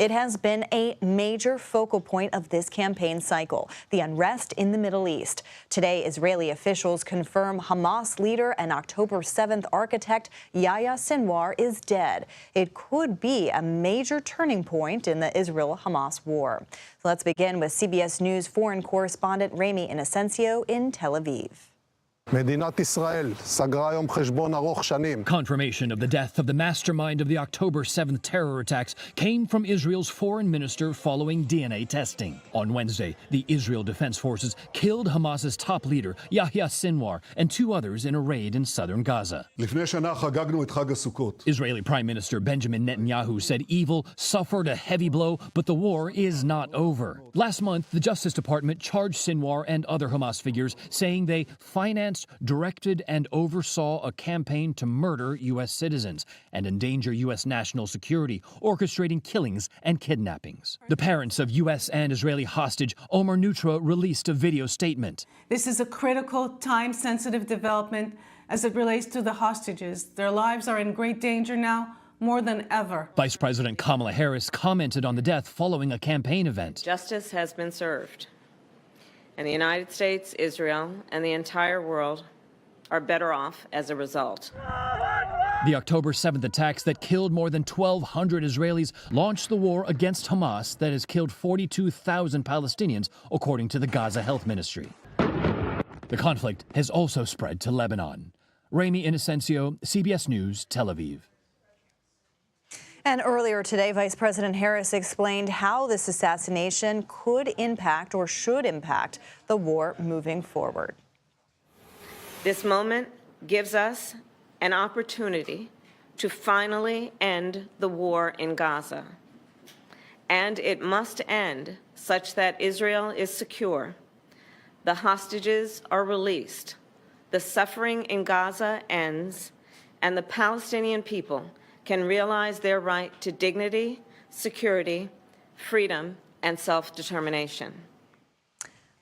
It has been a major focal point of this campaign cycle, the unrest in the Middle East. Today, Israeli officials confirm Hamas leader and October 7th architect Yahya Sinwar is dead. It could be a major turning point in the Israel-Hamas war. So let's begin with CBS News foreign correspondent Ramy Inocencio in Tel Aviv. Confirmation of the death of the mastermind of the October 7th terror attacks came from Israel's foreign minister following DNA testing. On Wednesday, the Israel Defense Forces killed Hamas's top leader, Yahya Sinwar, and two others in a raid in southern Gaza. Israeli Prime Minister Benjamin Netanyahu said evil suffered a heavy blow, but the war is not over. Last month, the Justice Department charged Sinwar and other Hamas figures, saying they financed, directed, and oversaw a campaign to murder U.S. citizens and endanger U.S. national security, orchestrating killings and kidnappings. The parents of U.S. and Israeli hostage Omer Nutra released a video statement. This is a critical, time-sensitive development as it relates to the hostages. Their lives are in great danger now, more than ever. Vice President Kamala Harris commented on the death following a campaign event. Justice has been served, and the United States, Israel, and the entire world are better off as a result. The October 7th attacks that killed more than 1,200 Israelis launched the war against Hamas that has killed 42,000 Palestinians, according to the Gaza Health Ministry. The conflict has also spread to Lebanon. Ramy Inocencio, CBS News, Tel Aviv. And earlier today, Vice President Harris explained how this assassination could impact or should impact the war moving forward. This moment gives us an opportunity to finally end the war in Gaza. And it must end such that Israel is secure, the hostages are released, the suffering in Gaza ends, and the Palestinian people can realize their right to dignity, security, freedom, and self-determination.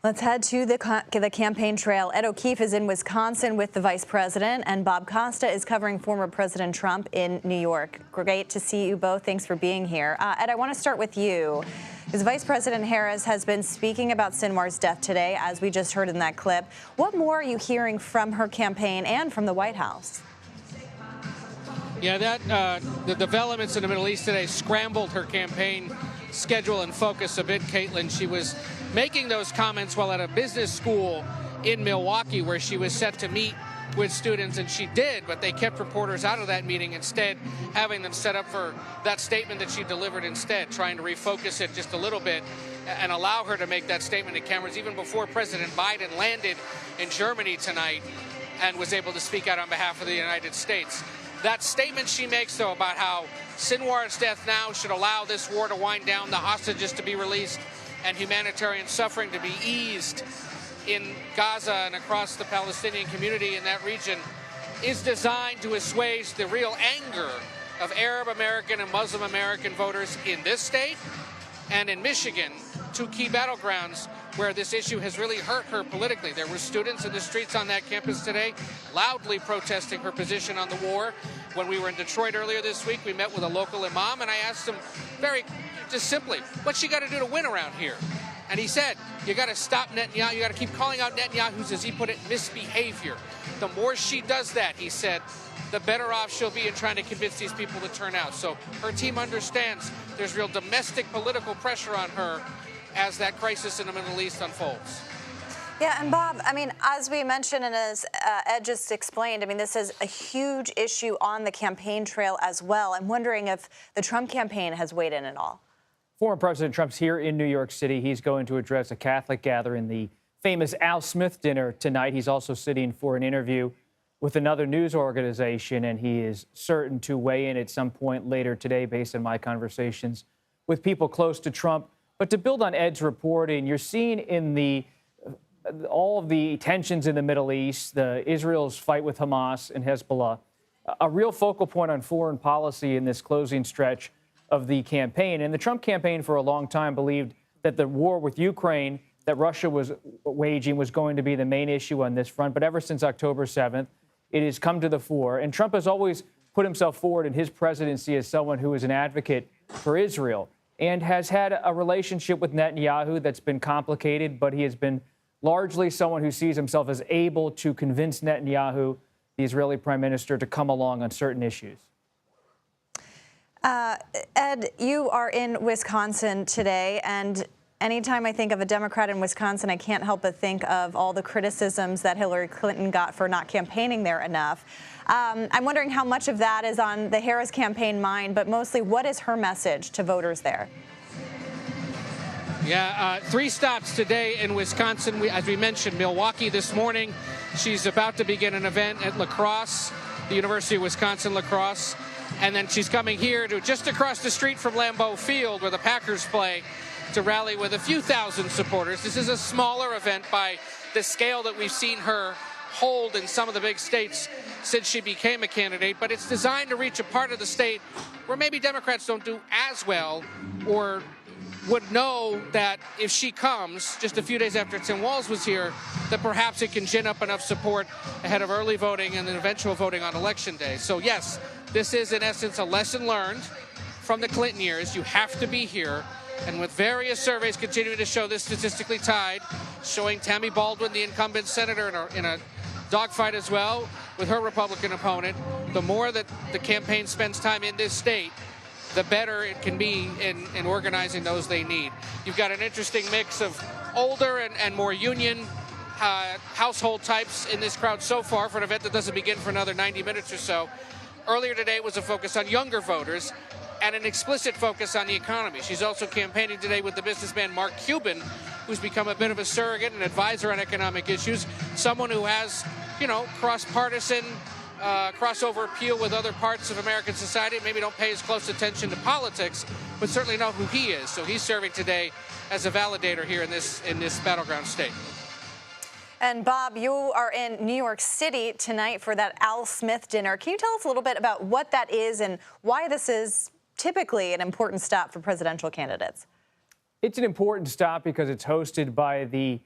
Let's head to the campaign trail. Ed O'Keefe is in Wisconsin with the vice president, and Bob Costa is covering former President Trump in New York. Great to see you both. Thanks for being here. Ed, I want to start with you, because Vice President Harris has been speaking about Sinwar's death today, as we just heard in that clip. What more are you hearing from her campaign and from the White House? Yeah, the developments in the Middle East today scrambled her campaign schedule and focus a bit, Caitlin. She was making those comments while at a business school in Milwaukee, where she was set to meet with students, and she did, but they kept reporters out of that meeting, instead having them set up for that statement that she delivered instead, trying to refocus it just a little bit and allow her to make that statement to cameras even before President Biden landed in Germany tonight and was able to speak out on behalf of the United States. That statement she makes, though, about how Sinwar's death now should allow this war to wind down, the hostages to be released, and humanitarian suffering to be eased in Gaza and across the Palestinian community in that region, is designed to assuage the real anger of Arab American and Muslim American voters in this state and in Michigan, two key battlegrounds where this issue has really hurt her politically. There were students in the streets on that campus today loudly protesting her position on the war. When we were in Detroit earlier this week, we met with a local imam, and I asked him very just simply, what's she got to do to win around here? And he said, you got to stop Netanyahu. You got to keep calling out Netanyahu's, as he put it, misbehavior. The more she does that, he said, the better off she'll be in trying to convince these people to turn out. So her team understands there's real domestic political pressure on her as that crisis in the Middle East unfolds. Yeah, and Bob, I mean, as we mentioned and as Ed just explained, I mean, this is a huge issue on the campaign trail as well. I'm wondering if the Trump campaign has weighed in at all. Former President Trump's here in New York City. He's going to address a Catholic gathering, the famous Al Smith dinner tonight. He's also sitting for an interview with another news organization, and he is certain to weigh in at some point later today based on my conversations with people close to Trump. But to build on Ed's reporting, you're seeing in all of the tensions in the Middle East, Israel's fight with Hamas and Hezbollah, a real focal point on foreign policy in this closing stretch of the campaign. And the Trump campaign for a long time believed that the war with Ukraine that Russia was waging was going to be the main issue on this front. But ever since October 7th, it has come to the fore. And Trump has always put himself forward in his presidency as someone who is an advocate for Israel. and has had a relationship with Netanyahu that's been complicated, but he has been largely someone who sees himself as able to convince Netanyahu, the Israeli prime minister, to come along on certain issues. Ed, you are in Wisconsin today, and anytime I think of a Democrat in Wisconsin, I can't help but think of all the criticisms that Hillary Clinton got for not campaigning there enough. I'm wondering how much of that is on the Harris campaign mind, but mostly what is her message to voters there? Yeah, 3 stops today in Wisconsin. As we mentioned, Milwaukee this morning. She's about to begin an event at La Crosse, the University of Wisconsin La Crosse. And then she's coming here to just across the street from Lambeau Field, where the Packers play, to rally with a few thousand supporters. This is a smaller event by the scale that we've seen her hold in some of the big states since she became a candidate, but it's designed to reach a part of the state where maybe Democrats don't do as well, or would know that if she comes just a few days after Tim Walz was here, that perhaps it can gin up enough support ahead of early voting and then eventual voting on Election Day. So yes, this is in essence a lesson learned from the Clinton years. You have to be here. And with various surveys continuing to show this statistically tied, showing Tammy Baldwin, the incumbent senator, in a dogfight as well with her Republican opponent, the more that the campaign spends time in this state, the better it can be in organizing those they need. You've got an interesting mix of older and more union household types in this crowd so far for an event that doesn't begin for another 90 minutes or so. Earlier today was a focus on younger voters and an explicit focus on the economy. She's also campaigning today with the businessman Mark Cuban, who's become a bit of a surrogate and advisor on economic issues, someone who has, cross-partisan crossover appeal with other parts of American society. Maybe don't pay as close attention to politics, but certainly know who he is. So he's serving today as a validator here in this battleground state. And Bob, you are in New York City tonight for that Al Smith dinner. Can you tell us a little bit about what that is and why this is typically an important stop for presidential candidates? It's an important stop because it's hosted by the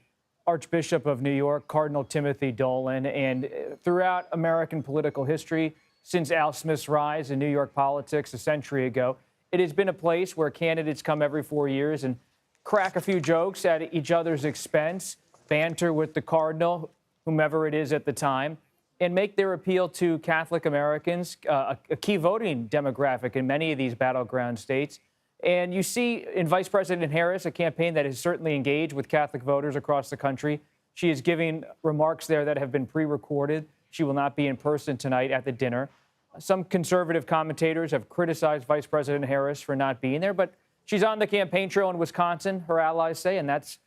Archbishop of New York, Cardinal Timothy Dolan, and throughout American political history, since Al Smith's rise in New York politics a century ago, it has been a place where candidates come every 4 years and crack a few jokes at each other's expense, banter with the Cardinal, whomever it is at the time, and make their appeal to Catholic Americans, a key voting demographic in many of these battleground states. And you see in Vice President Harris a campaign that is certainly engaged with Catholic voters across the country. She is giving remarks there that have been pre-recorded. She will not be in person tonight at the dinner. Some conservative commentators have criticized Vice President Harris for not being there, but she's on the campaign trail in Wisconsin, her allies say, and that's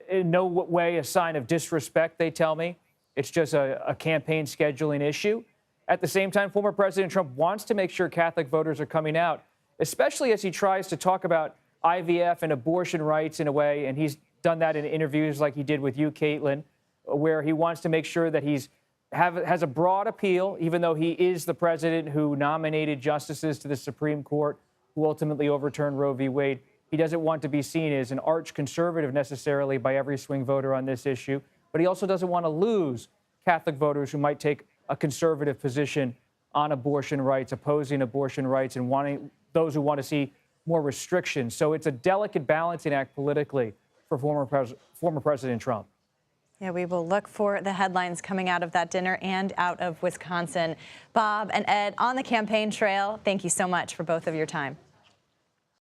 in no way a sign of disrespect, they tell me. It's just a campaign scheduling issue. At the same time, former President Trump wants to make sure Catholic voters are coming out, especially as he tries to talk about IVF and abortion rights in a way, and he's done that in interviews like he did with you, Caitlin, where he wants to make sure that has a broad appeal, even though he is the president who nominated justices to the Supreme Court who ultimately overturned Roe v. Wade. He doesn't want to be seen as an arch conservative necessarily by every swing voter on this issue, but he also doesn't want to lose Catholic voters who might take a conservative position on abortion rights, opposing abortion rights, and wanting those who want to see more restrictions. So it's a delicate balancing act politically for former President Trump. Yeah, we will look for the headlines coming out of that dinner and out of Wisconsin. Bob and Ed, on the campaign trail, thank you so much for both of your time.